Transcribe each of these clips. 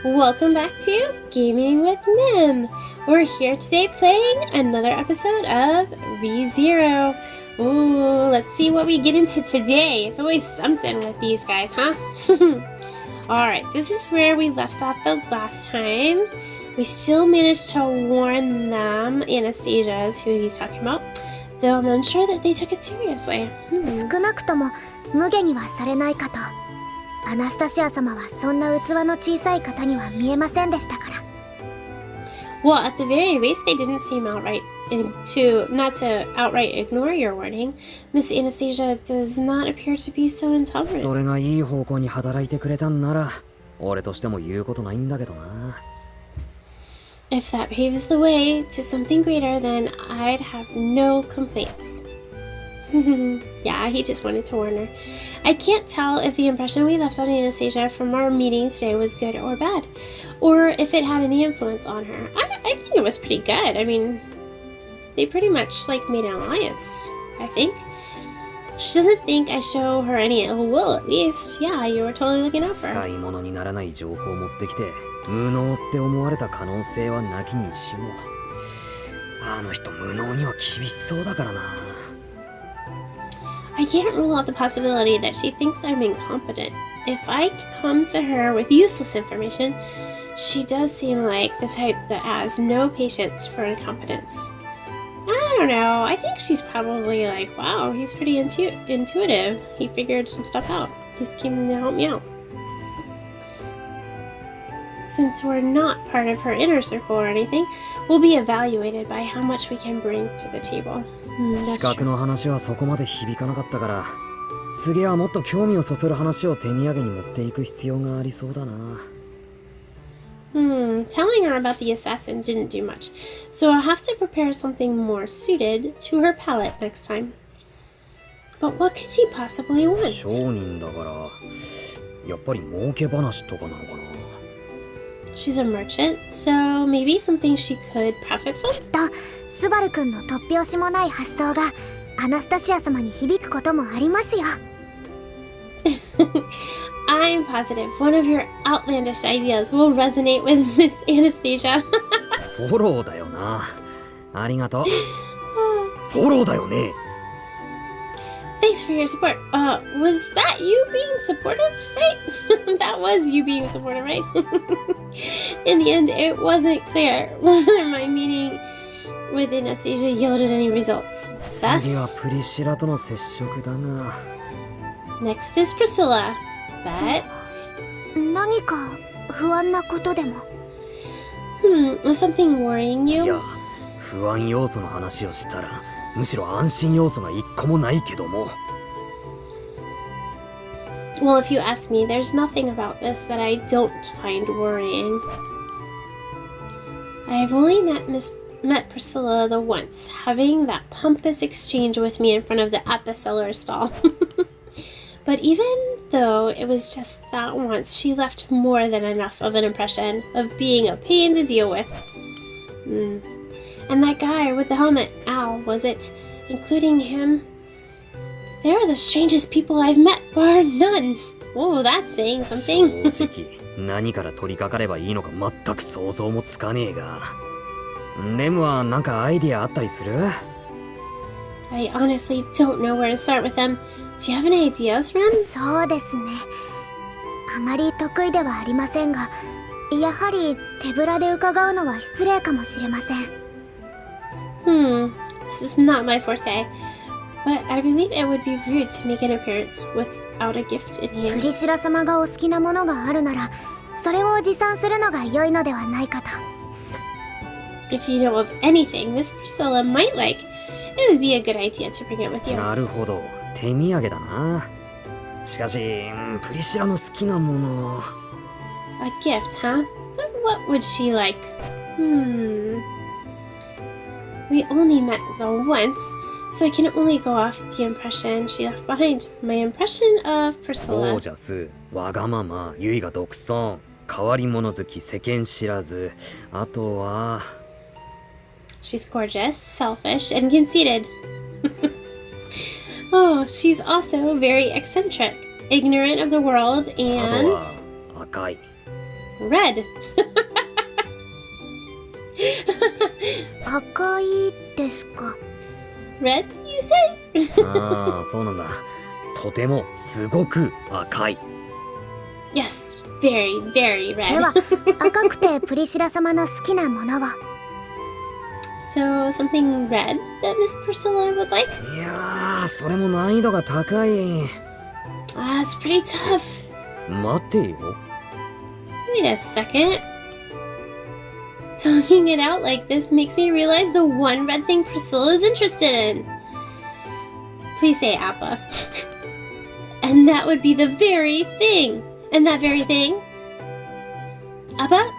Welcome back to Gaming with Mim. We're here today playing another episode of ReZero. Ooh, let's see what we get into today. It's always something with these guys, huh? Alright, this is where we left off the last time. We still managed to warn them, Anastasia is who he's talking about, though I'm unsure that they took it seriously. 少なくとも無下にはされないかと。アナスタシア様はそんな器の小さい方には見えませんでしたから。Well, at the very least, they didn't seem not to outright ignore your warning. Miss Anastasia does not appear to be so intolerant. それがいい方向に働いてくれたんなら、俺としても言うことないんだけどな。If that paves the way to something greater, then I'd have no complaints. Yeah, he just wanted to warn her. I can't tell if the impression we left on Anastasia from our meeting today was good or bad, or if it had any influence on her. I think it was pretty good. I mean, they pretty much made an alliance, I think. She doesn't think I show her any ill will, at least. Yeah, you were totally looking out for her. 使い物にならない情報を持ってきて無能って思われた可能性はなきにしも、あの人無能には厳しそうだからな。I can't rule out the possibility that she thinks I'm incompetent. If I come to her with useless information, she does seem like the type that has no patience for incompetence. I don't know. I think she's probably like, wow, he's pretty intuitive. He figured some stuff out. He's keen to help me out. Since we're not part of her inner circle or anything, we'll be evaluated by how much we can bring to the table. 資格の話はそこまで響かなかったから、次はもっと興味をそそる話を手土産に持っていく必要がありそうだな。Telling her about the assassin didn't do much, so I'll have to prepare something more suited to her palate next time. But what could she possibly want? 商人だから、やっぱり儲け話とかなのかな。She's a merchant, so maybe something she could profit from? きっとスバル君の突拍子もない発想がアナスタシア様に響くこともありますよ。I'm positive one of your outlandish ideas will resonate with Miss Anastasia. フォローだよな。ありがとう。フォローだよね。Thanks for your support. Was that you being supportive, right? That was you being supportive, right? In the end, it wasn't clear whether my meeting with Anastasia yielded any results. 次はプリシラとの接触だが。Next is Priscilla, but... 何か不安なことでも。Was something worrying い you? や、不安要素の話をしたら、むしろ安心要素が一個もないけども。Well, if you ask me, there's nothing about this that I don't find worrying. I've only met Priscilla the once, having that pompous exchange with me in front of the Epicenter stall. But even though it was just that once, she left more than enough of an impression of being a pain to deal with. And that guy with the helmet, Al, was it? Including him? They are the strangest people I've met, bar none. Whoa, that's saying something. 正直、何から取り掛かればいいのか全く想像もつかねえが。レムはなんかアイディアあったりする？ I honestly don't know where to start with them. Do you have any ideas, friend? そうですね。あまり得意ではありませんが、やはり手ぶらで伺うのは失礼かもしれません。This is not my forte, but I believe it would be rude to make an appearance without a gift in プ hand. リシラ様がお好きなものがあるなら、それを持参するのが良いのではないかと。If you know of anything Miss Priscilla might like, it would be a good idea to bring it with you. なるほど、手土産だな。しかし、プリシラの好きなもの。A gift, huh? But what would she like? We only met though once, so I can only go off the impression she left behind. My impression of Priscilla. ゴージャス、わがまま、ゆいが独尊、変わり者好き、世間知らず。あとは。She's gorgeous, selfish, and conceited. Oh, she's also very eccentric, ignorant of the world, あと and... は赤い。red. 赤いですか。 Red, you say? ああ、そうなんだ。とてもすごく赤い。Yes, very, very で red. は赤くてプリシラ様の好きなものを。 So, something red that Miss Priscilla would like? いやー、それも難易度が高い。Ah, it's pretty tough. 待てよ。Wait a second. Talking it out like this makes me realize the one red thing Priscilla is interested in. Please say Appa. And that would be the very thing. And that very thing? Appa?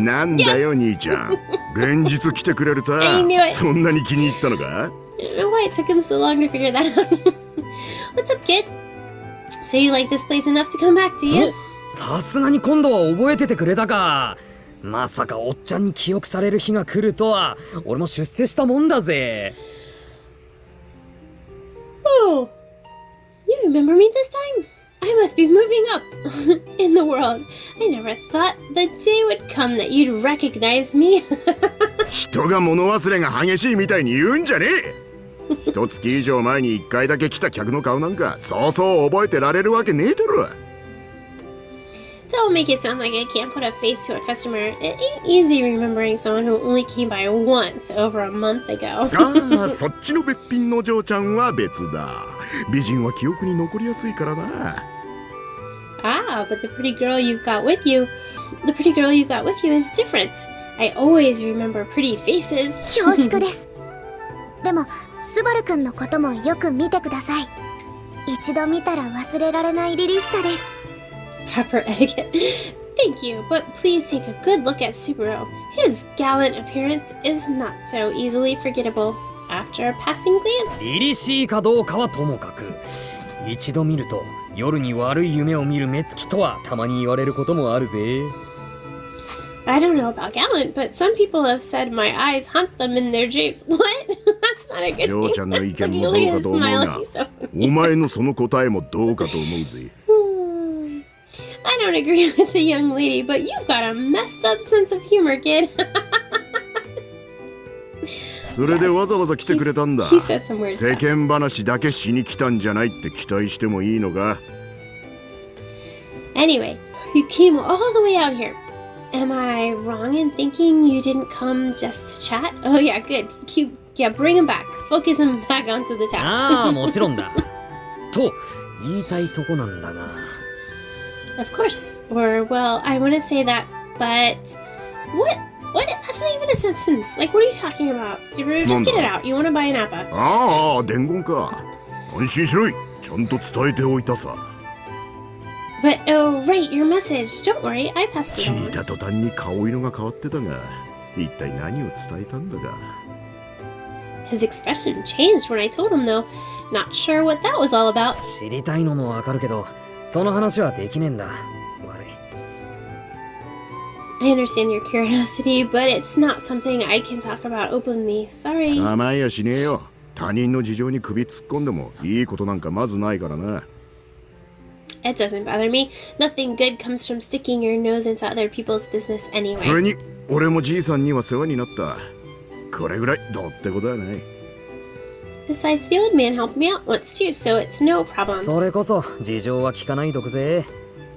なんだよ兄ちゃん。連日来てくれると I knew it. そんなに気に入ったのか？ I don't know why it took him so long to figure that out. What's up, kid? So you like this place enough to come back, do you? さすがに今度は覚えててくれたか。まさかおっちゃんに記憶される日が来るとは。俺も出世したもんだぜ。Oh, you remember me this time? I must be moving up in the world. I never thought the day would come that you'd recognize me. 人が物忘れが激しいみたいに言うんじゃねえ。一月以上前に一回だけ来た客の顔なんかそうそう覚えてられるわけねえだろ。 Don't make it sound like I can't put a face to a customer. It ain't easy remembering someone who only came by once over a month ago. ああ、そっちのべっぴんの嬢ちゃんは別だ。美人は記憶に残りやすいからな。Ah, but the pretty girl you've got with you is different. I always remember pretty faces. 恐縮です。でもスバルくんのこともよく見てください。一度見たら忘れられない凛々しさです。 Proper etiquette. Thank you, but please take a good look at Subaru. His gallant appearance is not so easily forgettable after a passing glance. 凛々しいかどうかはともかく、一度見ると夜に悪い夢を見る目つきとはたまに言われることもあるぜ。I don't know about gallant, but some people have said my eyes haunt them in their dreams. What? That's not a good 嬢 thing. ちゃんの意見も Look ど at うか his と思う smile. が He's so お前のその答えもどうかと思うぜ。 I don't agree with the young lady, but you've got a messed up sense of humor, kid. それでわざわざ来てくれたんだ。 He says some weird 世 stuff. 間話だけしに来たんじゃないって期待してもいいのか？ Anyway, you came all the way out here. Am I wrong in thinking you didn't come just to chat? Oh yeah, good. Yeah, bring him back. Focus him back onto the ああ、 task. もちろんだ。と言いたいとこなんだが。Of course. Or, well, I want to say that, but... What? That's not even a sentence. Like, what are you talking about? Subaru, just get it out. You want to buy an appa. ああ、伝言か。安心しろい。ちゃんと伝えておいたさ。 But, oh, right, your message. Don't worry, I passed it 聞い on. た途端に顔色が変わってたが、一体何を伝えたんだか。 His expression changed when I told him, though. Not sure what that was all about. 知りたいのもわかるけど、その話はできねえんだ。悪い。 I understand your curiosity, but it's not something I can talk about openly. Sorry. 甘えやしねえよ。他人の事情に首突っ込んでもいいことなんかまずないからな。 It doesn't bother me. Nothing good comes from sticking your nose into other people's business それ anyway. に、俺もじいさんには世話になった。これぐらいどうってことはない。 Besides, the old man helped me out once too, so it's no problem. それこそ事情は聞かないとくぜ。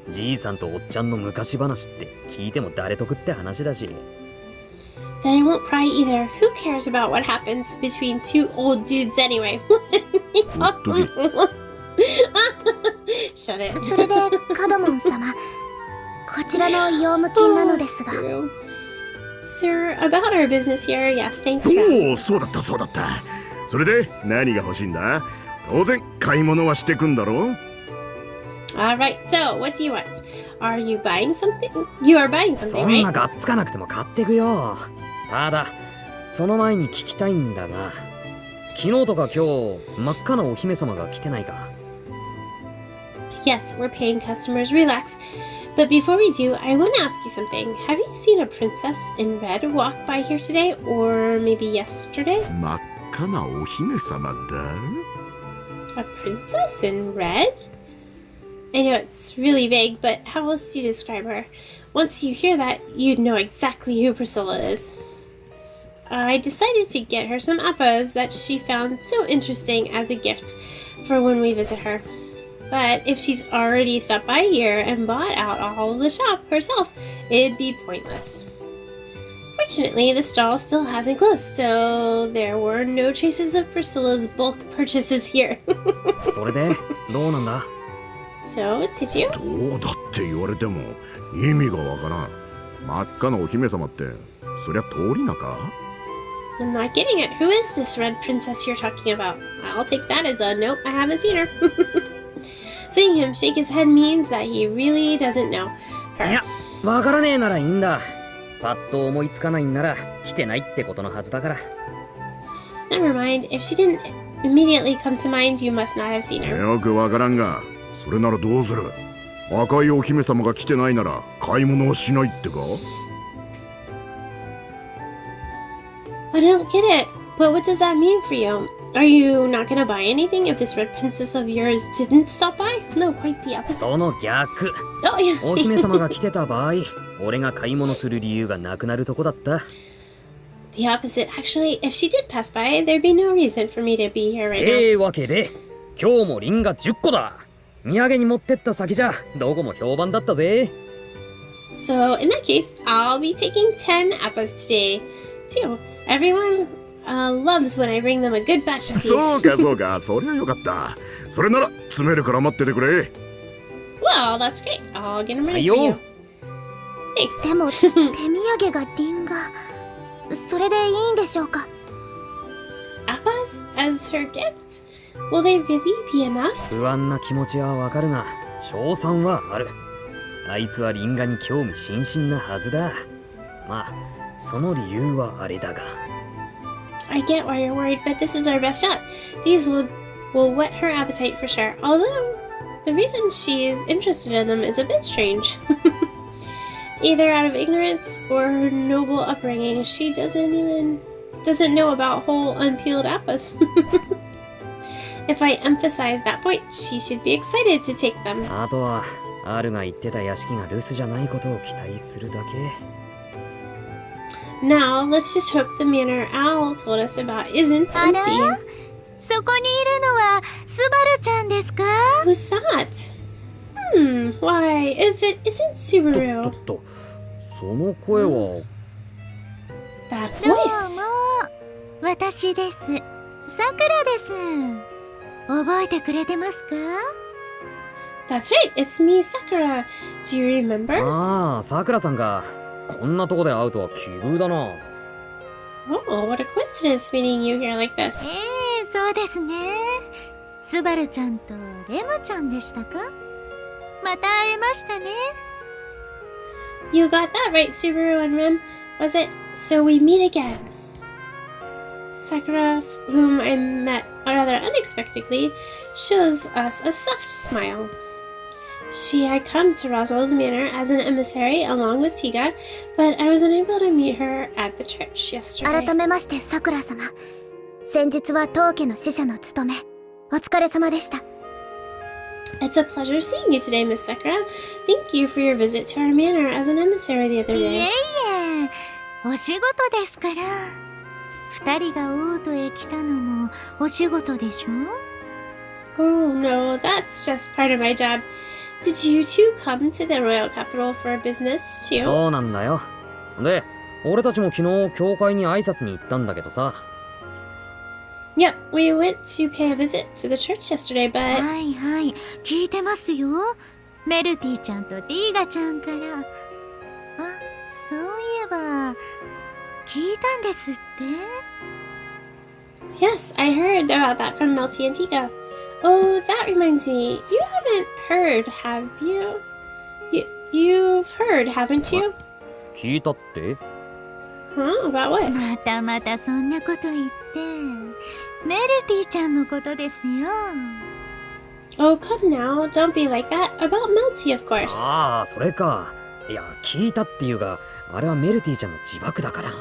じいさんとおっちゃんの昔話って聞いても誰得って話だし。 Then I won't pry either. Who cares about what happens between two old dudes anyway? ほっとけ。 Shut it. それでカドモン様、こちらの用務金なのですが。 True. Sir, about our business here, yes, thanks for... おお、そうだったそうだった。それで何が欲しいんだ？当然買い物はしてくんだろ？ Alright, so, what do you want? Are you buying something? You are buying そ something, んな right? がっつかなくても買ってくよ。ただその前に聞きたいんだが、昨日とか今日真っ赤なお姫様が来てないか？ Yes, we're paying customers. Relax. But before we do, I want to ask you something. Have you seen a princess in red walk by here today? Or maybe yesterday? 真っ赤なお姫様だ。 A princess in red? I know it's really vague, but how else do you describe her? Once you hear that, you'd know exactly who Priscilla is. I decided to get her some appas that she found so interesting as a gift for when we visit her. But if she's already stopped by here and bought out all of the shop herself, it'd be pointless. Fortunately, the stall still hasn't closed, so there were no traces of Priscilla's bulk purchases here. それでどうなんだ？ So, did you? どうだって言われても意味がわからん。真っ赤なお姫様ってそりゃ通り名か？ I'm not getting it. Who is this red princess you're talking about? I'll take that as a nope, I haven't seen her. Seeing him shake his head means that he really doesn't know い her. や、わからねえならいいんだ。パッと思いつかないんなら来てないってことのはずだから。Never mind. If she didn't immediately come to mind, you must not have seen her. よくわからんが、それならどうする？赤いお姫様が来てないなら買い物はしないってか？ I don't get it. But what does that mean for you? Are you not gonna buy anything if this red princess of yours didn't stop by? No, quite the opposite. その逆。 Oh, yeah. お姫様が来てた場合、俺が買い物する理由がなくなるとこだった。The opposite. Actually, if she did pass by, there'd be no reason for me to be here right now. わけで、今日もリンが10個だ。土産に持ってった先じゃ、どこも評判だったぜ。So, in that case, I'll be taking 10 appas today, too. Everyone loves when I bring them a good batch of these. そうかそうか、そりゃよかった。それなら詰めるから待っててくれ。Well, that's great. I'll get them は ready い for よ you.。Thanks. でも手土産がリンガそれでいいんでしょうか？ Appas as her gift? Will they really be enough? 不安な気持ちはわかるが、賞賛はある。あいつはリンガに興味津々なはずだ。まあ、その理由はあれだが。I get why you're worried, but this is our best shot. These will whet her appetite for sure. Although, the reason she's interested in them is a bit strange. Either out of ignorance or her noble upbringing, she doesn't know about whole unpeeled appas. If I emphasize that point, she should be excited to take them. あとは、R が言ってた屋敷が留守じゃないことを期待するだけ。Now, let's just hope the manor Owl told us about isn't empty. そこにいるのはスバルちゃんですか？ Who's that? Why, if it isn't ちょ Subaru. っと、その声は。That どう voice. も、私です。さくらです。覚えてくれてますか？ That's right, it's me, Sakura. Do you remember? ああ、さくらさんか。こんなとこで会うとは奇遇だな。Oh, what a coincidence meeting you here like this. そうですね。スバルちゃんとレムちゃんでしたか？また会えましたね。You got that right, Subaru and Rem. Was it? So we meet again. Sakura, whom I met rather unexpectedly, shows us a soft smile. She had come to Roswell's Manor as an emissary along with Tiga, but I was unable to meet her at the church yesterday. 改めましてさくら様。先日は当家の使者の務め、お疲れ様でした。It's a pleasure seeing you today, Miss Sakura. Thank you for your visit to our manor as an emissary the other い day. えいえ、お仕事ですから。二人が王都へ来たのもお仕事でしょ？ Oh no, that's just part of my job. Did you two come to the royal capital for business too? そうなんだよ。で、俺たちも昨日教会に挨拶に行ったんだけどさ。Yep, we went to pay a visit to the church yesterday, but はいはい、聞いてますよ。メルティちゃんとティーガちゃんから。あ、そういえば、聞いたんですって？ yes, I heard about that from Melty and Tika. Oh, that reminds me. You haven't heard, have you? You've heard, haven't you? 聞いたって？ Huh? About what? またまたそんなこと言って。メルティちゃんのことですよ。Oh, come now. Don't be like that. About Melty, of course. ああ、それか。いや、聞いたっていうが、あれはメルティちゃんの自爆だから。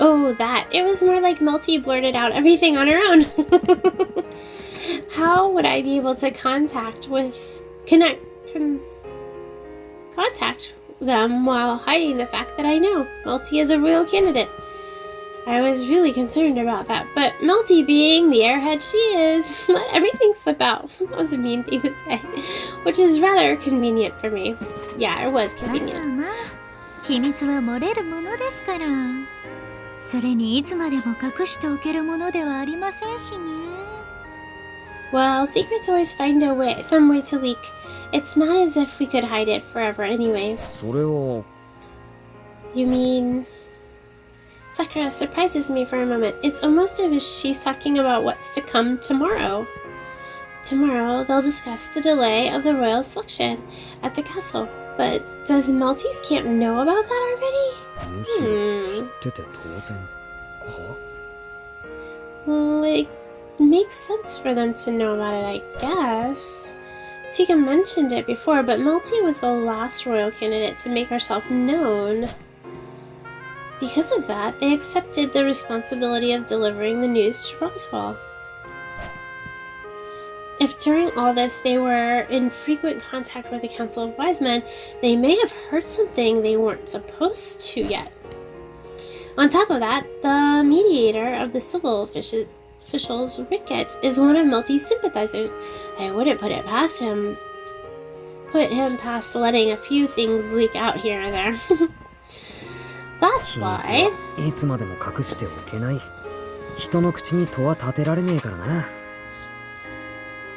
Oh, that. It was more like Melty blurted out everything on her own. How would I be able to contact with contact them while hiding the fact that I know Melty is a royal candidate. I was really concerned about that, but Melty, being the airhead she is, let everything slip out. That was a mean thing to say, which is rather convenient for me. Yeah, it was まあ convenient. まあ秘密は漏れるものですから。それにいつまでも隠しておけるものではありませんしね。Well, secrets always find some way to leak. It's not as if we could hide it forever anyways. それは You mean... Sakura surprises me for a moment. It's almost as if she's talking about what's to come tomorrow. Tomorrow, they'll discuss the delay of the royal selection at the castle. But does Melty's camp know about that already? むしろ知ってて当然か Well, it makes sense for them to know about it, I guess. Tika mentioned it before, but Melty was the last royal candidate to make herself known. Because of that, they accepted the responsibility of delivering the news to Roswell. If during all this they were in frequent contact with the Council of Wise Men, they may have heard something they weren't supposed to yet. On top of that, the mediator of the civil officials, Rickett, is one of Melty's sympathizers. I wouldn't put him past letting a few things leak out here and there. That's 秘密 why. はいつまでも隠しておけない。人の口に戸は立てられねえからな。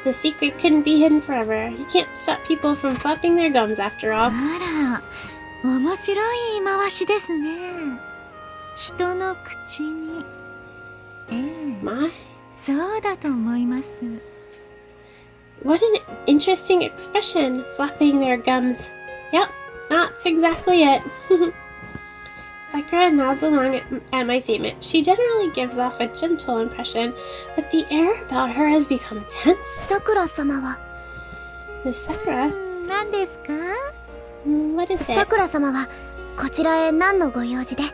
The secret couldn't be hidden forever. You can't stop people from flapping their gums after all. あら、面白い言い回しですね。人の口に。My, そうだと思います。 what an interesting expression, flapping their gums. Yep, that's exactly it. Sakura nods along at my statement. She generally gives off a gentle impression, but the air about her has become tense. さくら様は Miss Sakura, 何ですか？ what is さ it? くら様はこちらへ何のご用事で？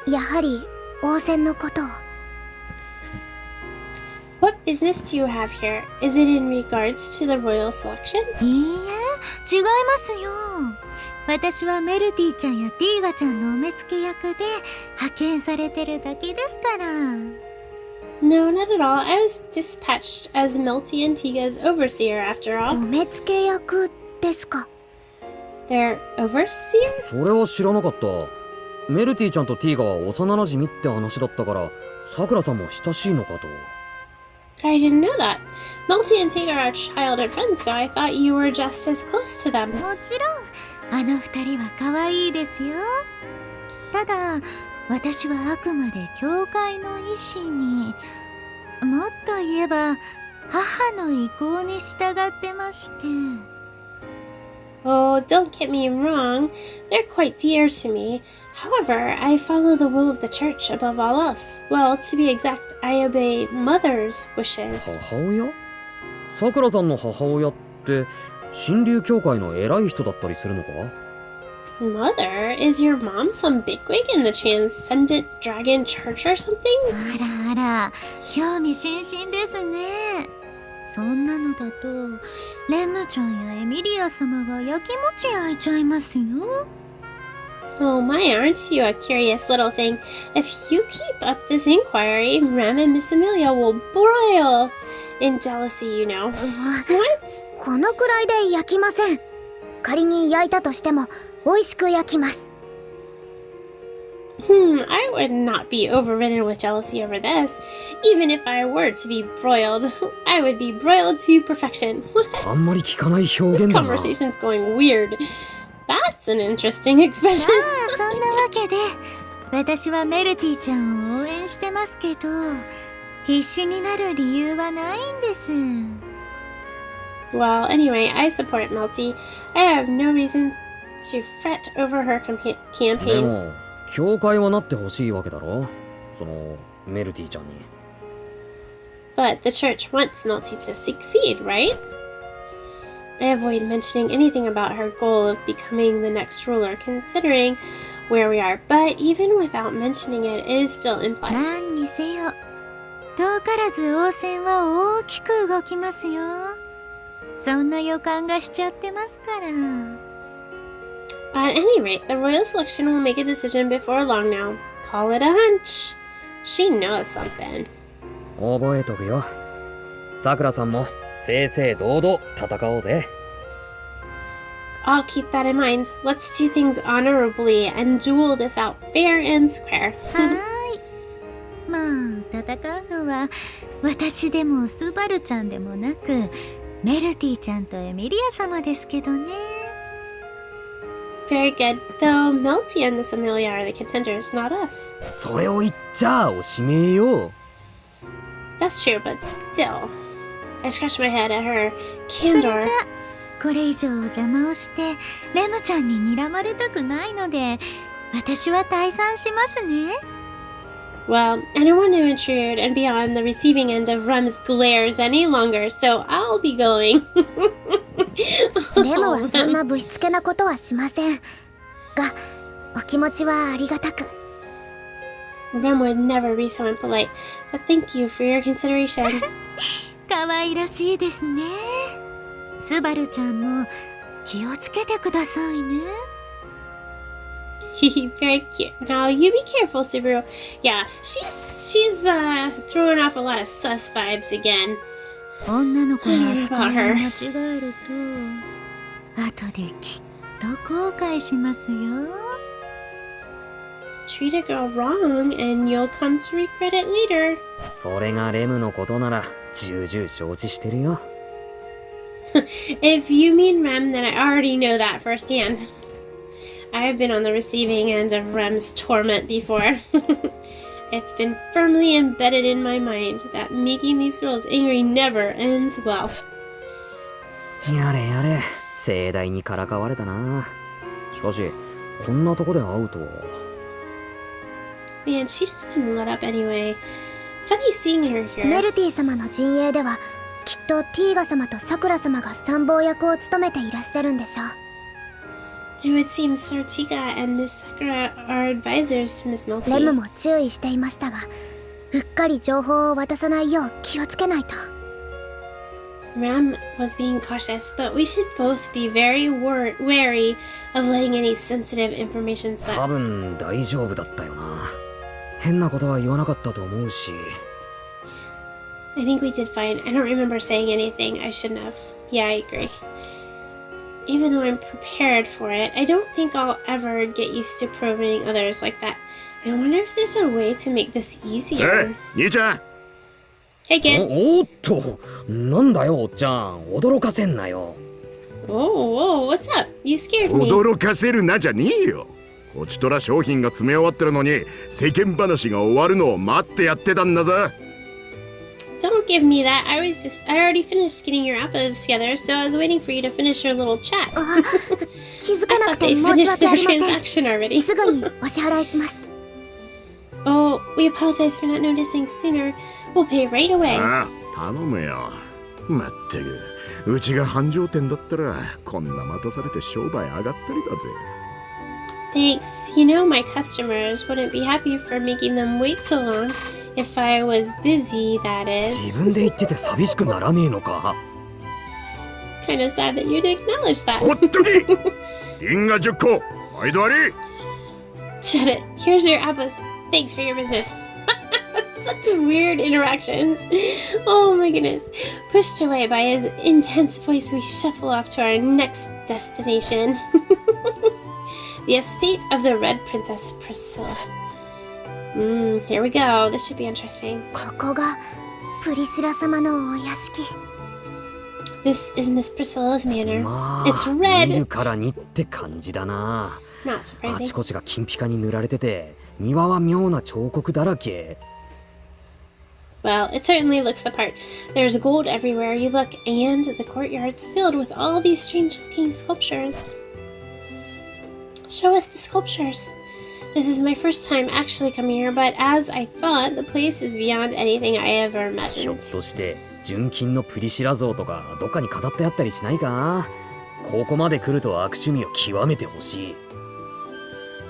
やはり王選のことを。 What business do you have here? Is it in regards to the royal selection? いいえ、違いますよ。私はメルティちゃんやティーガちゃんのお目付け役で派遣されてるだけですから。 No, not at all. I was dispatched as Melty and Tiga's overseer after お all. 目付け役ですか。 Their overseer? それは知らなかった。メルティちゃんとティーガは幼なじみって話だったから、さくらさんも親しいのかと。I didn't know that. Melty and Tiga are childhood friends, so I thought you were just as close to them. もちろんあの二人は可愛いですよ。ただ私はあくまで教会の意志に、もっと言えば母の意向に従ってまして。 Oh, don't get me wrong. They're quite dear to me. However, I follow the will of the church above all else. Well, to be exact, I obey Mother's wishes. 母親？さくらさんの母親って神竜教会の偉い人だったりするのか？ Mother? Is your mom some bigwig in the Transcendent Dragon Church or something? あらあら、興味津々ですね。そんなのだとレムちゃんやエミリア様がやきもち焼いちゃいますよ。 Oh my, aren't you a curious little thing? If you keep up this inquiry, Rem and Miss Amelia will broil in jealousy, you know. What? このくらいで焼きません。仮に焼いたとしても美味しく焼きます。 I would not be overridden with jealousy over this. Even if I were to be broiled, I would be broiled to perfection. あんまり聞かない表 This 現だな。 conversation's going weird. That's an interesting expression. そんなわけで私はメルティちゃんを応援してますけど、必死になる理由はないんです。 Well, anyway, I support Melty. I have no reason to fret over her で campaign. も教会はなってほしいわけだろ、そのメルティちゃんに。 But the church wants Melty to succeed, right? I avoid mentioning anything about her goal of becoming the next ruler, considering where we are. But even without mentioning it, it is still implied. 何にせよ遠からず王戦は大きく動きますよ。そんな予感がしちゃってますから。 At any rate, the royal selection will make a decision before long now. Call it a hunch. She knows something. 覚えとくよ。さくらさんも正々堂々戦おうぜ。I'll keep that in mind. Let's do things honorably and duel this out fair and square. はーい。まあ戦うのは私でもスバルちゃんでもなくメルティちゃんとエミリア様ですけどね。 Very good. Though Melty and Miss Amelia are the contenders, not us. それを言っちゃおしめえよ。 That's true, but still. I scratched my head at her それ candor. じゃこれ以上邪魔をしてレムちゃんに睨まれたくないので私は退散しますね。 Well, I don't want to intrude and be on the receiving end of Rum's glares any longer, so I'll be going. レムはそんなぶしつけなことはしませんが、お気持ちはありがたく。 Rum would never be so impolite, but thank you for your consideration. 可愛らしいですね。スバルちゃんも気をつけてくださいね。 Very cute. Now you be careful, Subaru. Yeah, she's throwing off a lot of sus vibes again. 女の子の扱いを間違えると後できっと後悔しますよ。 Treat a girl wrong and you'll come to regret it later. それがレムのことなら重々承知してるよ。If you mean Rem, then I already know that firsthand. I've been on the receiving end of Rem's torment before. It's been firmly embedded in my mind that making these girls angry never ends well. やれやれ、盛大にからかわれたな。しかし、こんなとこで会うとは。Man, she just didn't let up anyway. Funny seeing her メ here. ルティ様の陣営ではきっとティーガ様とサクラ様が参謀役を務めていらっしゃるんでしょう。 It would seem Sir Tiga and Miss Sakura are advisors to Miss レム Melty. も注意していましたが、うっかり情報を渡さないよう気をつけないと。 Rem was being cautious, but we should both be very wary of letting any sensitive information 多 slip. 分大丈夫だったよな。変なことは言わなかったと思うし。 I think we did fine. I don't remember saying anything I shouldn't have. Yeah, I agree. Even though I'm prepared for it, I don't think I'll ever get used to probing others like that. I wonder if there's a way to make this え easier. 兄ちゃん Hey, kid. おっと、なんだよおっちゃん、驚かせんなよ。 Whoa, what's up? You scared me. 驚かせるなじゃねえよ。こちとら商品が詰め終わってるのに世間話が終わるのを待ってやってたんだぞ。 Don't give me that. I already finished getting your apples together, so I was waiting for you to finish your little chat. 気づか I なく thought て they 申し finished 訳 their ありません。 transaction already. すぐにお支払いします。 Oh, we apologize for not noticing sooner. We'll pay right away. ああ頼むよ。まったくうちが繁盛店だったらこんな待たされて商売上がったりだぜ。 Thanks. You know, my customers wouldn't be happy for making them wait so long. If I was busy, that is. 自分で言ってて寂しくならねえのか。 It's kind of sad that you'd acknowledge that. ほっときリンガ10個毎度あり。 Shut it. Here's your apples. Thanks for your business. Such weird interactions. Oh my goodness. Pushed away by his intense voice, we shuffle off to our next destination. The estate of the Red Princess Priscilla. Here we go. This should be interesting. ここがプリシラ様のお屋敷。 This is Miss Priscilla's manor. ま It's あ、 red. 見るからにって感じだな。 Not あ surprising. ちこちが金ピカに塗られてて、庭は妙な彫刻だらけ。 Well, it certainly looks the part. There's gold everywhere you look, and the courtyard's filled with all these strange-looking sculptures. Show us the sculptures. This is my first time actually coming here, but as I thought, the place is beyond anything I ever ひょっ imagined. として純金のプリシラ像とかどっかに飾ってあったりしないか。ここまで来ると悪趣味を極めてほしい。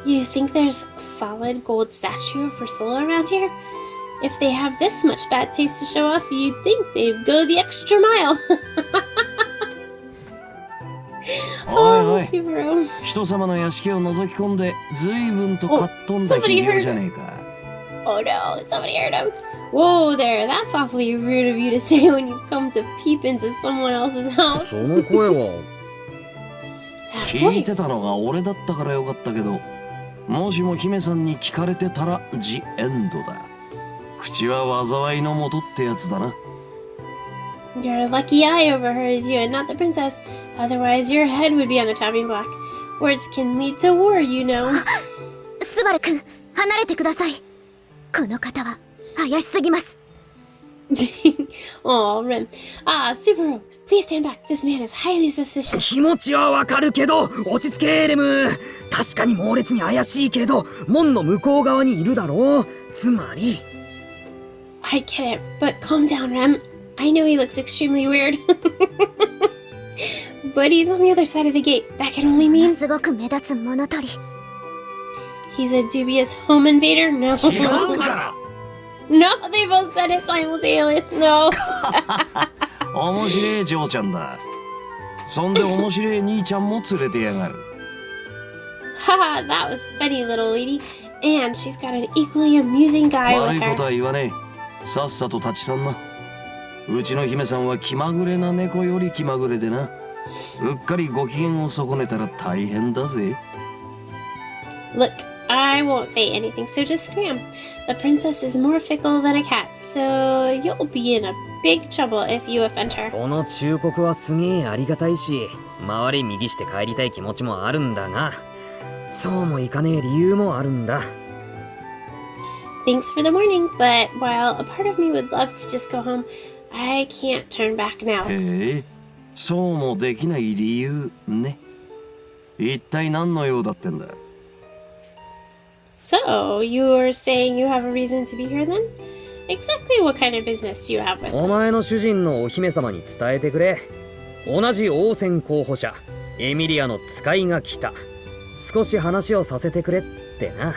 You think there's a solid gold statue of Priscilla around here? If they have this much bad taste to show off, you'd think they'd go the extra mile. Subaru. 人様の屋敷を覗き込んで随分とかっ飛んだひげじゃねえか。 Oh no, somebody heard him. Whoa there, that's awfully rude of you to say when you come to peep into someone else's house. その声は That 聞い voice. てたのが俺だったからよかったけど、もしも姫さんに聞かれてたらジエンドだ。口は災いのもとってやつだな。 You're lucky I overheard you and not the princess. Otherwise, your head would be on the chopping block. Words can lead to war, you know. スバルくん、離れてください。この方は怪しすぎます。Oh, Rim. Subaru, please stand back. This man is highly suspicious. 気持ちはわかるけど落ち着けレム。確かに猛烈に怪しいけど門の向こう側にいるだろう。つまり I get it, but calm down, Rem. I know he looks extremely weird. But he's on the other side of the gate. That can only もの mean すごく目立つ物取り。 he's a dubious home invader? No. 違うから No, they both said it simultaneously. No. 面白い嬢ちゃんだ。そんで面白い兄ちゃんも連れてやがる。 Haha, that was funny, little lady. And she's got an equally amusing guy 悪 with いこと her. は言わねえ。さっさと立ち去んな。うちの姫さんは気まぐれな猫より気まぐれでな。うっかりご機嫌を損ねたら大変だぜ。 Look, I won't say anything, so just scram. The princess is more fickle than a cat, so you'll be in a big trouble if you offend her. その忠告はすげえありがたいし回り右して帰りたい気持ちもあるんだがそうもいかねえ理由もあるんだ。 Thanks for the warning, but while a part of me would love to just go home, I can't turn back now. へえ、そうもできない理由ね。一体何のようだってんだ。 So, you're saying you have a reason to be here then? Exactly what kind of business do you have with お前 us? の主人のお姫様に伝えてくれ。同じ王選候補者エミリアの使いが来た。少し話をさせてくれってな。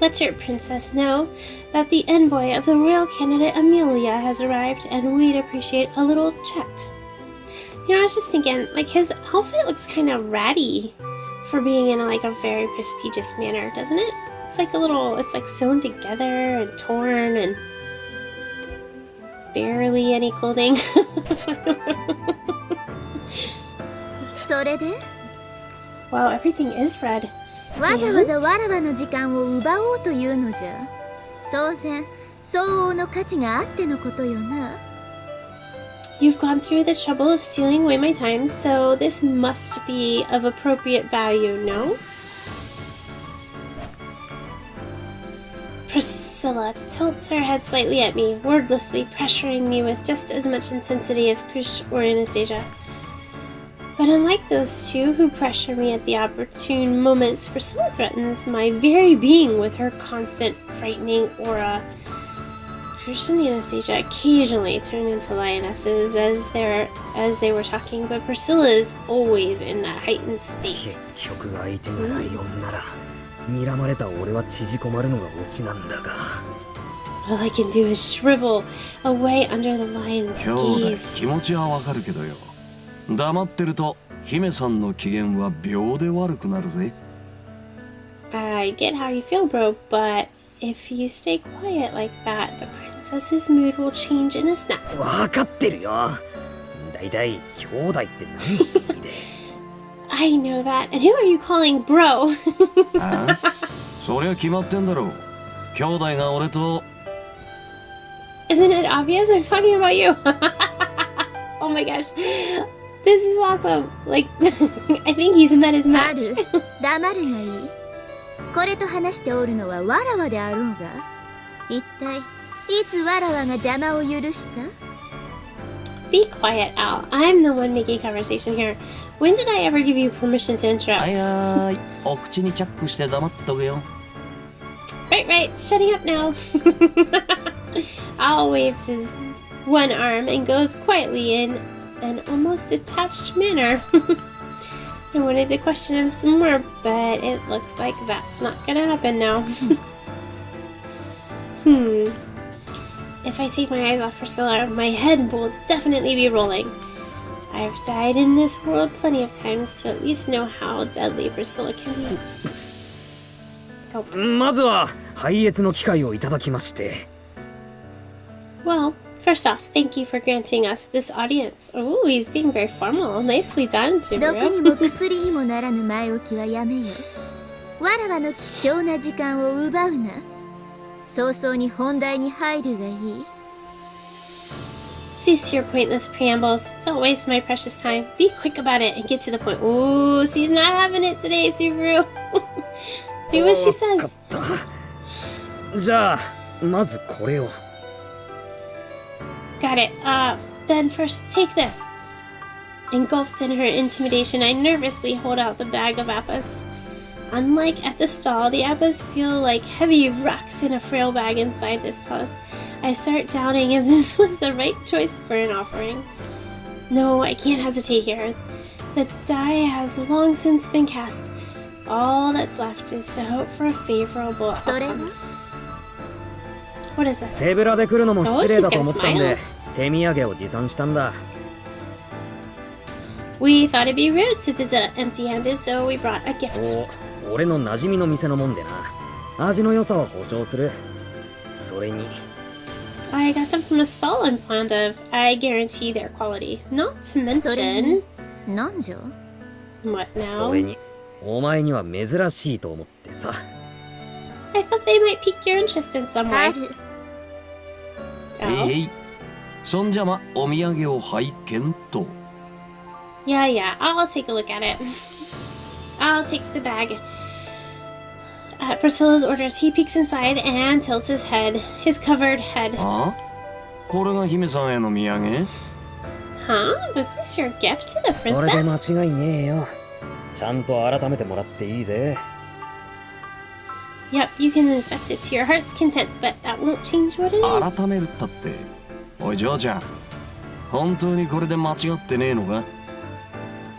Let your princess know that the envoy of the royal candidate Amelia has arrived and we'd appreciate a little chat. You know, I was just thinking, like, his outfit looks kind of ratty for being in like a very prestigious manner, doesn't it? It's like it's like sewn together and torn and barely any clothing. それで Wow, everything is red. わざわざわらわの時間を奪おうというのじゃ。当然相応の価値があってのことよな。 You've gone through the trouble of stealing away my time, so this must be of appropriate value, no? Priscilla tilts her head slightly at me, wordlessly pressuring me with just as much intensity as Krish or Anastasia. But unlike those two who pressure me at the opportune moments, Priscilla threatens my very being with her constant, frightening aura. Krish and Anastasia occasionally turn into lionesses as they were talking, but Priscilla is always in that heightened state. 結局相手がライオンなら睨まれた俺は縮こまるのがオチなんだが All I can do is shrivel away under the lion's 兄弟 gaze. 気持ちはわかるけどよ。黙ってると姫さんの機嫌は秒で悪くなるぜ。 I get how you feel, bro, but if you stay quiet like that, the princess's mood will change in a snap. 分かってるよ。だいたい兄弟って何のつもりで I know that. And who are you calling bro? ああ、そりゃ決まってんだろう。兄弟が俺と Isn't it obvious I'm talking about you? Oh my gosh. This is awesome. Like, I think he's met his あ match. る黙るがいい。これと話しておるのはわらわであろうが。一体いつわらわが邪魔を許した？ Be quiet, Al. I'm the one making conversation here. When did I ever give you permission to は interrupt? いはーい、お口にチャックして黙っとけよ。 Right, shutting up now. Al waves his one arm and goes quietly in an almost detached manner. I wanted to question him some more, but it looks like that's not gonna happen now. If I take my eyes off Priscilla, my head will definitely be rolling. I've died in this world plenty of times to at least know how deadly Priscilla can be. Go. まずは拝謁の機会をいただきまして。 Well, first off, thank you for granting us this audience. Ooh, he's being very formal. Nicely done, 毒にも Subaru. 薬にもならぬ前置きはやめよ。わらわの貴重な時間を奪うな。早々に本題に入るがいい。 Cease your pointless preambles. Don't waste my precious time. Be quick about it and get to the point. Ooh, she's not having it today, Subaru. Do what she わかっ says. た。じゃあまずこれを。 Got it. Then first take this. Engulfed in her intimidation, I nervously hold out the bag of appas. Unlike at the stall, the appas feel like heavy rocks in a frail bag inside this palace. I start doubting if this was the right choice for an offering. No, I can't hesitate here. The die has long since been cast. All that's left is to hope for a favorable それは outcome. What is this? 手ぶらで来るのも失礼だと思ったん Oh, she's gonna で手土産を持参したんだ。 We thought it'd be rude to visit empty-handed, so we brought a gift. お、俺の馴染みの店のもんでな。味の良さは保証する。それに I got them from a stall in Plandov. I guarantee their quality. Not to それ mention... になんじゃ What そ now? れにお前には珍しいと思ってさ。 I thought they might pique your interest in some あ way. る。 Oh. そんじゃまお土産を拝見と。 Yeah, I'll take a look at it. Al takes the bag. At Priscilla's orders, he peeks inside and tilts his head, his covered head. あ？これが姫さんへの土産？ Huh? Was this your gift to the それで princess? 間違いねえよ。ちゃんと改めてもらっていいぜ。 Yep, you can inspect it to your heart's content, but that won't change what it is. 改めるったって。おい嬢ちゃん、本当にこれで間違ってねえのか？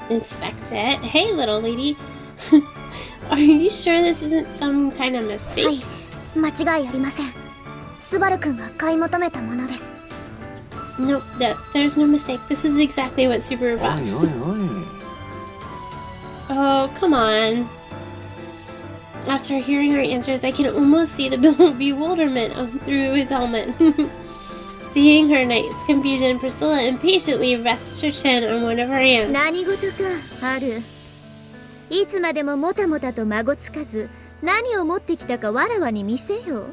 Inspect it? Hey, little lady. Are you sure this isn't some kind of は mistake? い、間違いありません。スバル君が買い求めたものです。 Nope, there's no mistake. This is exactly what Subaru お bought. いおいおい。 Oh, come on. After hearing our answers, I can almost see the bewilderment through his helmet. Seeing her knight's confusion, Priscilla impatiently rests her chin on one of her hands. 何事かある。いつまでももたもたと孫つかず、何を持ってきたかわらわに見せよ。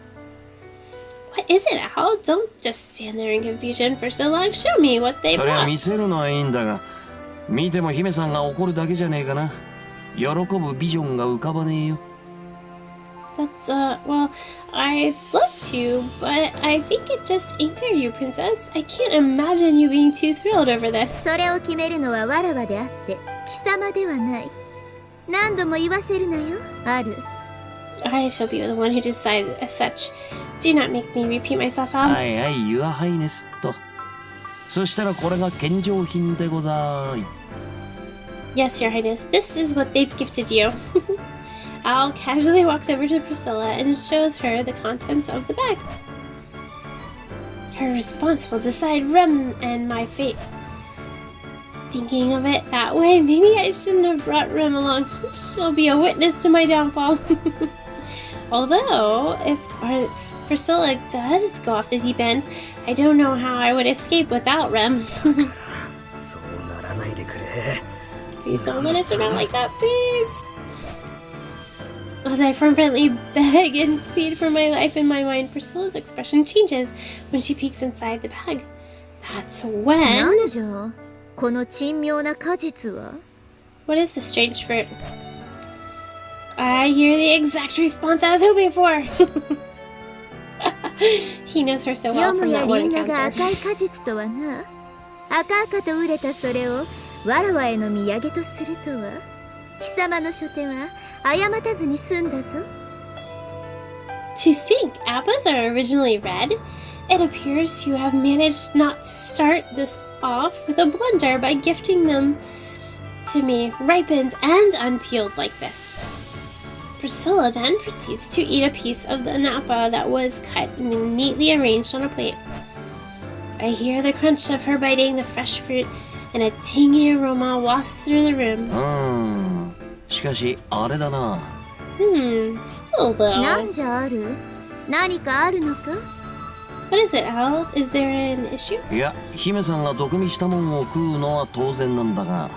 What is it, Al? Don't just stand there in confusion for so long. Show me what they そりゃ bought. 見せるのはいいんだが、見ても姫さんが怒るだけじゃねえかな。喜ぶビジョンが浮かばねえよ。 That's, well, I'd love to, but I think it just ain't fair, you princess. I can't imagine you being too thrilled over this. それを決めるのはわらわであって、貴様ではない。何度も言わせるなよ、ある。 I shall be the one who decides as such. Do not make me repeat myself, Al. はいはい、Your Highness と。そしたらこれが献上品でござい。 Yes, Your Highness, this is what they've gifted you. Al casually walks over to Priscilla and shows her the contents of the bag. Her response will decide Rem and my fate. Thinking of it that way, maybe I shouldn't have brought Rem along. She'll be a witness to my downfall. Although, if Priscilla does go off the deep end, I don't know how I would escape without Rem. そうならないでくれ。 Please don't let it turn out like that, please. As I fervently beg and plead for my life in my mind, Priscilla's expression changes when she peeks inside the bag. That's な when... んじゃこの珍妙な果実は What is this strange fruit? I hear the exact response I was hoping for! He knows her so well よ from もや that リ one ンガが encounter. 赤い果実とはな。赤々と熟れたそれをわらわへの土産とするとは。貴様の書店は誤たずに済んだぞ。 To think apples are originally red, it appears you have managed not to start this off with a blunder by gifting them to me, ripened and unpeeled like this. Priscilla then proceeds to eat a piece of the napa that was cut and neatly arranged on a plate. I hear the crunch of her biting the fresh fruit and a tangy aroma wafts through the room. しかしあれだな。Still though. なんじゃある？何かあるのか？ What is it, Al? Is there an issue? いや、姫さんが毒味したもんを食うのは当然なんだが、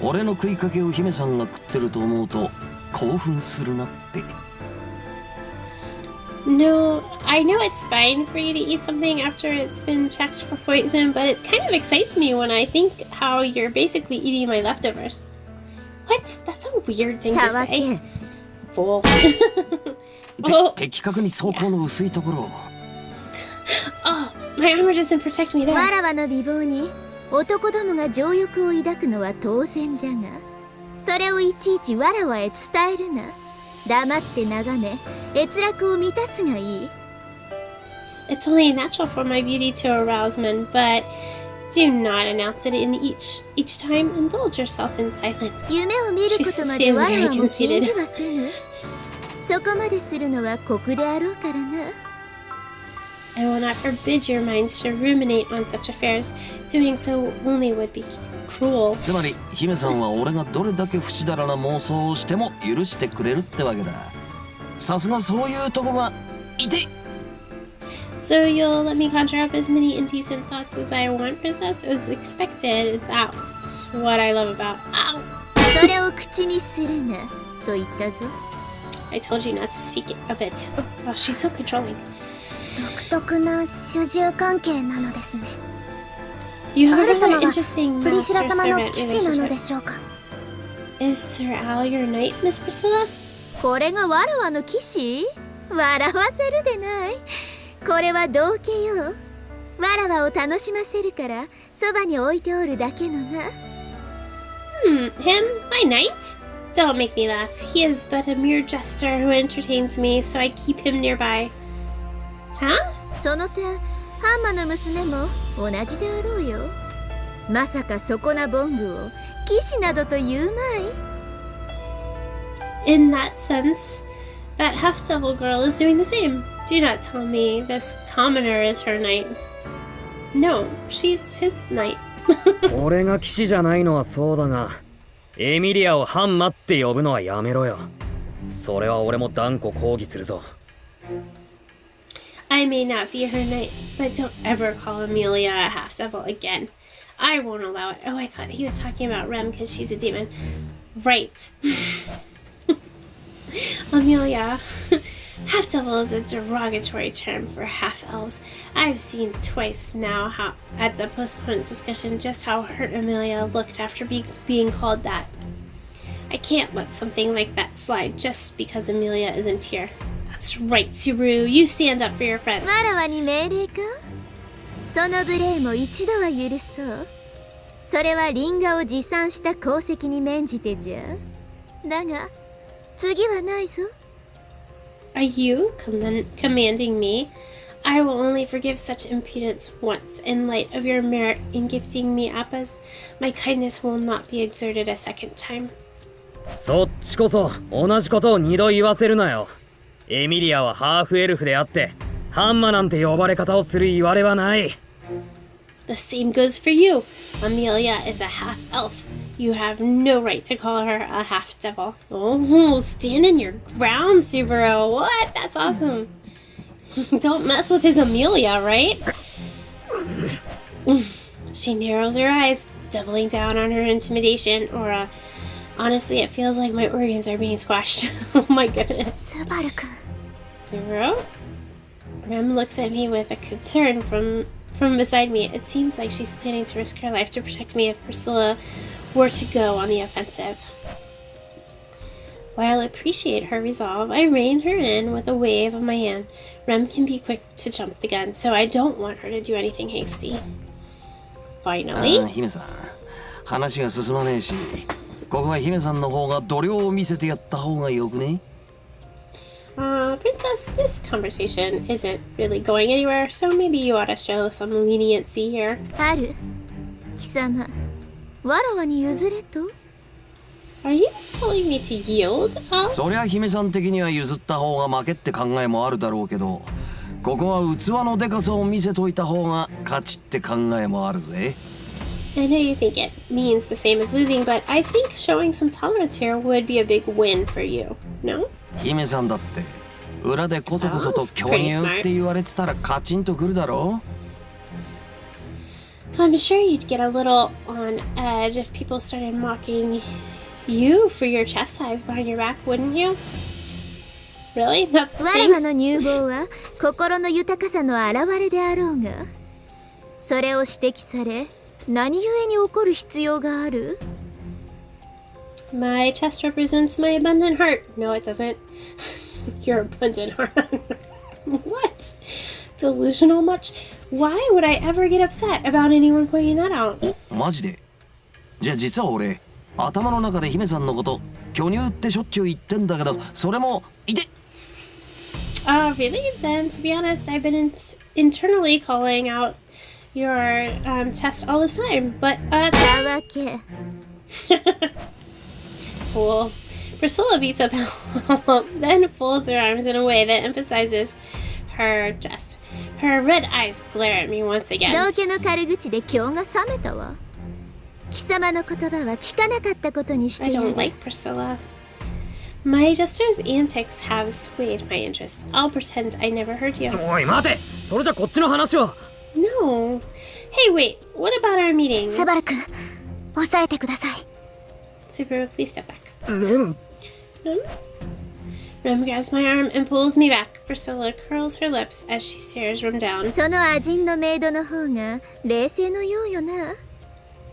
俺の食いかけを姫さんが食ってると思うと興奮するなって。No, I know it's fine for you to eat something after it's been checked for poison, but it kind of excites me when I think how you're basically eating my leftovers. What? That's a weird thing to say. Fool. 的確に装甲の薄いところを。Oh, my armor doesn't protect me there. わらわの美貌に男どもが情欲を抱くのは当然じゃが、それをいちいちわらわへ伝えるな。黙って眺め、閲楽を満たすがいい。It's only natural for my beauty to arouse men, but do not announce it in each time. Indulge yourself in silence. 夢を見ることまでわらわも禁じはせぬ。そこまでするのは酷であろうからな。I will not forbid your mind to ruminate on such affairs. Doing so only would be cruel. つまり姫さんは俺がどれだけ不死だらな妄想をしても許してくれるってわけだ。さすがそういうとこがいて。So you'll let me conjure up as many indecent thoughts as I want, princess, as expected. That's what I love about. Ow! それを口にするなと言ったぞ。I told you not to speak of it. Oh, she's so controlling. 独特な主従関係なのですね。 You ア have a ル様 rather が interesting プリシラ様の master-servant 騎士なの relationship. でしょうか。 Is Sir Al your knight, Miss Priscilla? これがわらわの騎士？笑わせるでない。これは道化よ。わらわを楽しませるからそばに置いておるだけのな。Him? My knight? Don't make me laugh. He is but a mere jester who entertains me, so I keep him nearby. Huh? その点、ハンマの娘も同じであろうよ。まさかそこなボングを騎士などと言うまい。In that sense, that half-devil girl is doing the same. Do not tell me this commoner is her knight. No, she's his knight. 俺が騎士じゃないのはそうだが、エミリアをハンマって呼ぶのはやめろよ。それは俺も断固抗議するぞ。I may not be her knight, but don't ever call Amelia a half-devil again. I won't allow it. Oh, I thought he was talking about Rem because she's a demon. Right. Amelia. Half-devil is a derogatory term for half-elves. I've seen twice now how at the postponed discussion just how hurt Amelia looked after being called that. I can't let something like that slide just because Amelia isn't here. That's right, Subaru. You stand up for your friend. わらわに命令か？その無礼も一度は許そう。それはリンガを持参した功績に免じてじゃ。だが、次はないぞ。Are you commanding me? I will only forgive such impudence once in light of your merit in gifting me appas. My kindness will not be exerted a second time. そっちこそ同じことを二度言わせるなよ。エミリアはハーフエルフであって、ハンマなんて呼ばれ方をする言われはない。The same goes for you. Amelia is a half-elf. You have no right to call her a half-devil. Oh, stand in your ground, Subaru. What? That's awesome. Don't mess with his Amelia, right? She narrows her eyes, doubling down on her intimidation. Or, honestly, it feels like my organs are being squashed. Oh my goodness. スバル君。 Subaru? Rem looks at me with a concern from beside me. It seems like she's planning to risk her life to protect me if Priscilla were to go on the offensive. While I appreciate her resolve, I rein her in with a wave of my hand. Rem can be quick to jump the gun, so I don't want her to do anything hasty. Finally. 姫さん、話が進まねえし、ここは姫さんの方が度量を見せてやった方がよくね。Princess, this conversation isn't really going anywhere, so maybe you ought to show some leniency here. ある、貴様、わらわに譲れと？ Are you telling me to yield? そりゃ姫さん的には譲った方が負けって考えもあるだろうけど、ここは器のでかさを見せといた方が勝ちって考えもあるぜ。I know you think it means the same as losing, but I think showing some tolerance here would be a big win for you. No? 姫さんだって裏でこそこそと巨乳って言われてたらカチンとくるだろ I'm sure you'd get a little on edge if people started mocking you for your chest size behind your back, wouldn't you? Really? That's the わら thing? わの乳房は心の豊かさの表れであろうが、それを指摘され何故に怒る必要がある？ My chest represents my abundant heart. No, it doesn't. Your abundant heart. What? Delusional much? Why would I ever get upset about anyone pointing that out? マジでじゃあ実は俺頭の中で姫さんのこと巨乳ってしょっちゅう言ってんだけどそれもいて Really? Then, to be honest, I've been internally calling out your chest all this time. But, だわけ。 fool. Priscilla beats up then folds her arms in a way that emphasizes her chest. Her red eyes glare at me once 道 again. 家の軽口で今日が冷めたわ。貴様の言葉は聞かなかったことにし I てや don't る。 like Priscilla. My jester's antics have swayed my interest. I'll pretend I never heard you. おい待て、それじゃこっちの話は。 No. Hey, wait. What about our meeting? スバル君抑えてください Subaru, please step back. レム、 Rem grabs my arm and pulls me back. Priscilla curls her lips as she stares Rem down. そのアジンのメイドの方が冷静のようよな。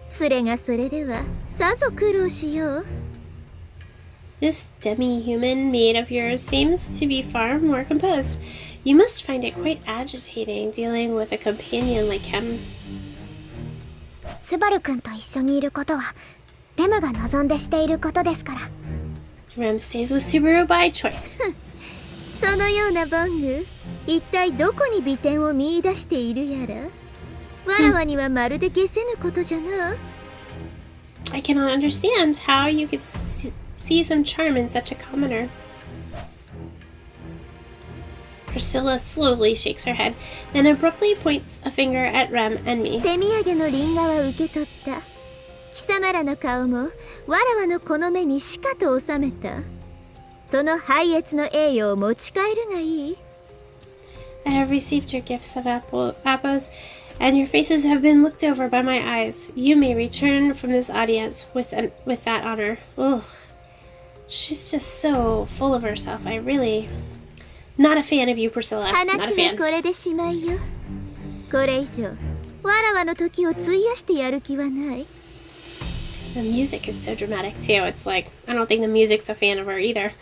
それがそれではさぞ苦労しよう。 This demi-human maid of yours seems to be far more composed. You must find it quite agitating dealing with a companion like him. スバル君と一緒にいることはレムが望んでしていることですから Rem stays with Subaru by choice. そのようなボング、一体どこに美点を見出しているやら。わらわにはまるで解せぬことじゃな。I cannot understand how you could see some charm in such a commoner. Priscilla slowly shakes her head, then abruptly points a finger at Rem and me. 手土産のリンガは受け取った。貴様らの顔もわらわのこの目にしかと収めた。その拝謁の栄誉を持ち帰るがいい。 I have received your gifts of apples, and your faces have been looked over by my eyes. You may return from this audience with that honor. Ugh. She's just so full of herself. I really... Not a fan of you, Priscilla. Not a 話は fan. これでしまいよ。これ以上わらわの時を費やしてやる気はない。 The music is so dramatic, too. It's like, I don't think the music's a fan of her either.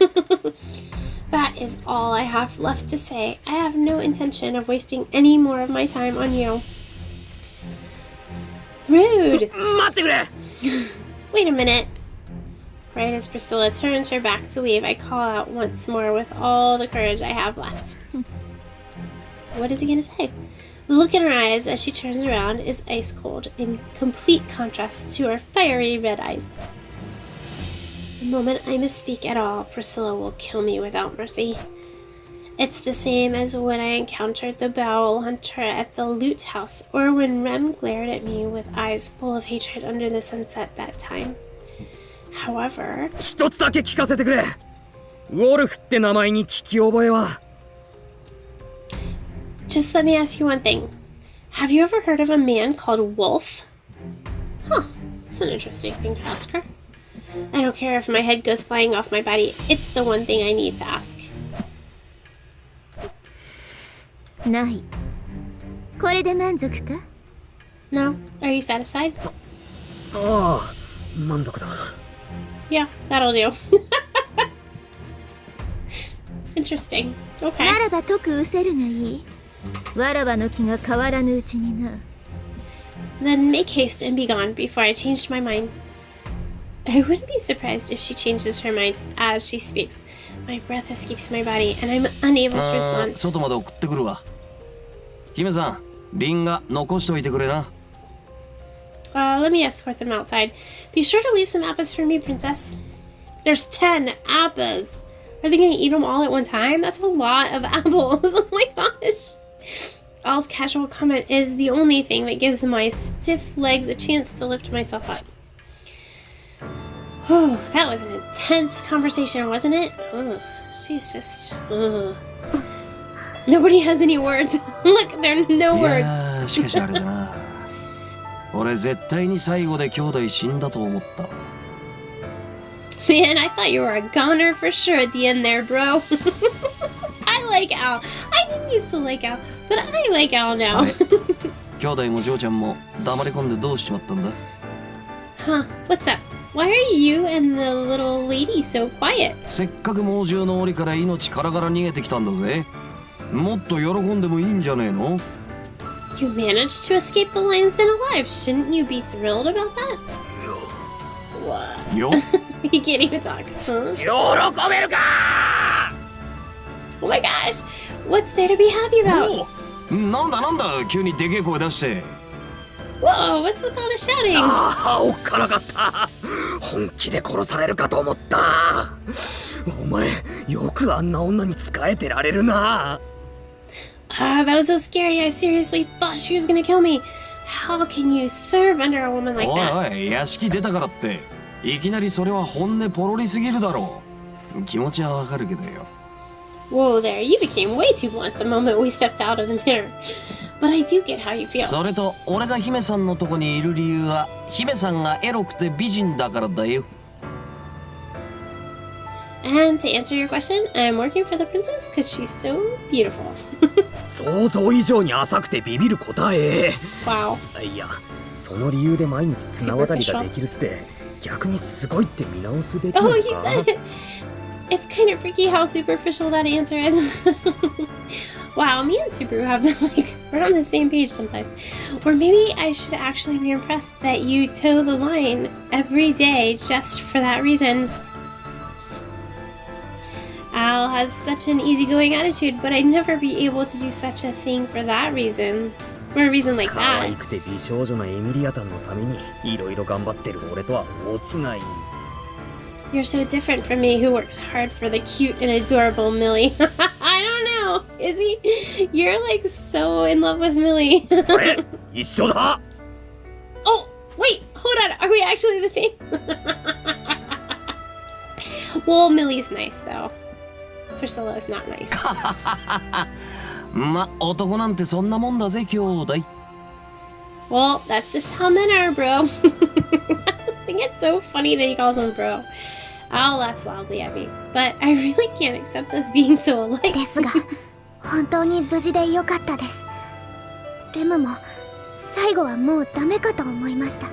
That is all I have left to say. I have no intention of wasting any more of my time on you. Rude! 待ってくれ。 Wait a minute. Right as Priscilla turns her back to leave, I call out once more with all the courage I have left. What is he gonna say? The look in her eyes as she turns around is ice cold, in complete contrast to her fiery red eyes. The moment I misspeak at all, Priscilla will kill me without mercy. It's the same as when I encountered the Bowel Hunter at the Loot House, or when Rem glared at me with eyes full of hatred under the sunset that time. However, 一つだけ聞かせてくれ。ウォルフって名前に聞き覚えは。 just let me ask you one thing. Have you ever heard of a man called Wolf? Huh, that's an interesting thing to ask her. I don't care if my head goes flying off my body. It's the one thing I need to ask. ない。これで満足か？ No? Are you satisfied? ああ、満足だ。 Yeah, that'll do. Interesting. な Okay. らば解くうせるがいい。わらわの気が変わらぬうちにな。 Then make haste and be gone before I changed my mind. I wouldn't be surprised if she changes her mind as she speaks. My breath escapes my body and I'm unable to respond. 外まで送ってくるわ姫さんリンガ残しておいてくれな Let me escort them outside. Be sure to leave some apples for me, princess. There's 10 apples. Are they going to eat them all at one time? That's a lot of apples. Oh my gosh. Al's casual comment is the only thing that gives my stiff legs a chance to lift myself up. Oh, that was an intense conversation, wasn't it? Oh, she's just... Nobody has any words. Look, there are no い words. やーしかしあれだな。俺絶対に最後で兄弟死んだと思ったわ。Man, I thought you were a goner for sure at the end there, bro. I like Al. I didn't used to like Al, but I like Al now. 兄弟もジョーちゃんも黙り込んでどうしちまったんだ？ Huh, what's up? Why are you and the little lady so quiet? せっかく猛獣の檻から命からがら逃げてきたんだぜ。もっと喜んでもいいんじゃねえの？ You managed to escape the lion's den alive. Shouldn't you be thrilled about that? What? よ He can't even talk. Huh? 喜べるか Oh my gosh. What's there to be happy about? おなんだなんだ急にでけえ声出して。 Whoa, what's with all the shouting? ああ、おっかなかった。本気で殺されるかと思った。お前、よくあんな女に仕えてられるな。Ah, that was so scary. I seriously thought she was gonna kill me. How can you serve under a woman like おい that? おい屋敷出たからっていきなりそれは本音ポロリすぎるだろう。気持ちはわかるけどよ。 Whoa there, you became way too blunt the moment we stepped out of the mirror. But I do get how you feel. それと俺が姫さんのとこにいる理由は姫さんがエロくて美人だからだよ。 And to answer your question, I'm working for the princess because she's so beautiful. 想像以上に浅くてビビる答え。 Wow. いや、その理由で毎日綱渡りができるって逆にすごいって見直すべきなの Oh, か。 he said it. It's kind of freaky how superficial that answer is. Wow, me and Subaru have like we're on the same page sometimes. Or maybe I should actually be impressed that you toe the line every day just for that reason. Al has such an easygoing attitude, but I'd never be able to do such a thing for that reason. For a reason like 可愛 that. くて美少女なエミリアタンのためにいろいろ頑張ってる俺とは大違い。 You're so different from me who works hard for the cute and adorable Millie. I don't know. Is he? You're like so in love with Millie. あれ一緒だ Oh, wait, hold on. Are we actually the same? Well, Millie's nice though. Priscilla is not nice. ま、男なんてそんなもんだぜ兄弟。 Well, that's just how men are, bro. I think it's so funny that he calls him bro. Al laughs loudly at me, but I really can't accept us being so alike. ですが本当に無事でよかったです。レムも最後はもうダメかと思いました。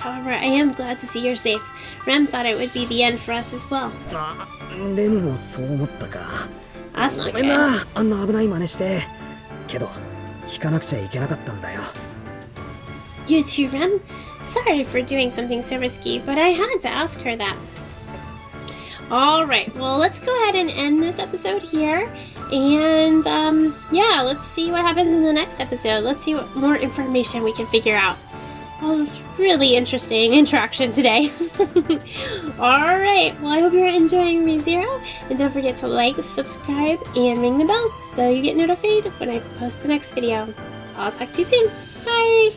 However, I am glad to see you're safe. Rem thought it would be the end for us as well. あ、レムもそう思ったか。 That's ご not めん good. な、あんな危ない真似して。けど、聞かなくちゃいけなかったんだよ。 You too, Rem. Sorry for doing something so risky, but I had to ask her that. Alright, well, let's go ahead and end this episode here. And, yeah, let's see what happens in the next episode. Let's see what more information we can figure out. That was really interesting interaction today. Alright, well, I hope you're enjoying ReZero. And don't forget to like, subscribe, and ring the bell so you get notified when I post the next video. I'll talk to you soon. Bye!